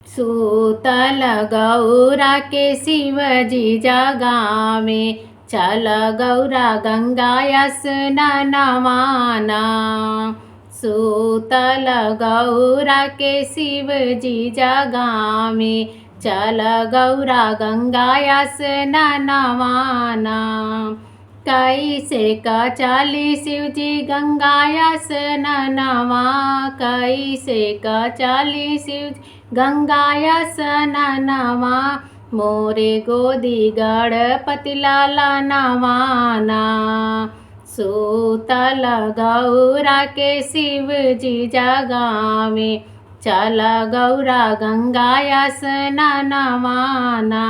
सूतल गौरा के शिवजी जगावे, चल गौरा गंगा स्नानवाना। सूतल गौरा के शिवजी जगावे, चल गौरा गंगा स्नानवाना। कैसे का चाली शिवजी गंगा स्नानवा, कैसे का चाली शिवजी गंगा स्नानवा। मोरे गोदी गणपति लाला नवाना। सूतल गौरा के शिवजी जगावे, चल गौरा गंगा स्नानवाना।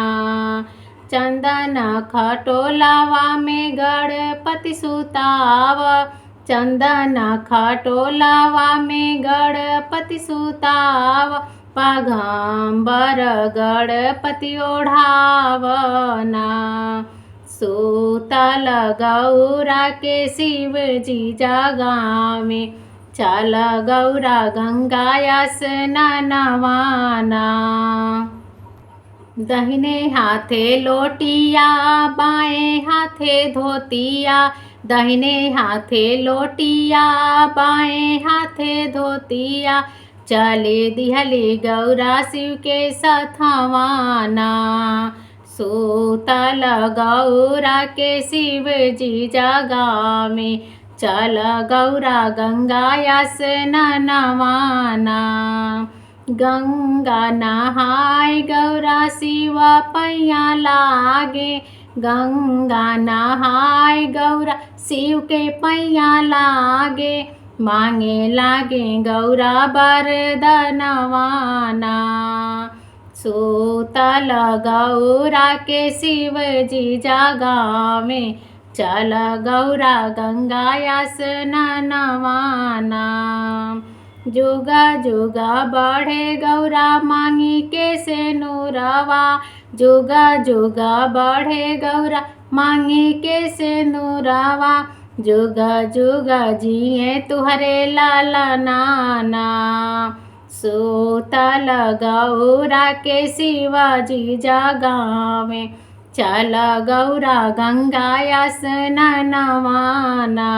चंदन खटोलावा में गणपति सुताव, चंदन खटोलावा में गणपति सुताव। पगंबर गणपति ओढ़ावना। सूतल गौरा के शिवजी जगावे, चल गौरा गंगा स्नानवाना। दाहिने हाथे लोटिया, बाएं हाथे धोतिया, दाहिने हाथे लोटिया, बाएं हाथे धोतिया। चले दिहले गौरा शिव के सथवाना। सूतल गौरा के शिवजी जगावे, चल गौरा गंगा स्नानवाना। गंगा नहाय गौरा शिव पैया लागे, गंगा नहाय गौरा शिव के पैया लागे। मांगे लागे गौरा वरदनवाना। सूतल गौरा के शिवजी जगावे, चल गौरा गंगा स्नानवाना। जुगा जुगा बढ़े गौरा मांगी के सेनुरवा, जुगा जुगा बढ़े गौरा मांगी के सेनुरवा। जुगा जुगा जिए तुहरे लाला नाना। सूतल गौरा के शिवजी जगावे, चल गौरा गंगा स्नानवाना।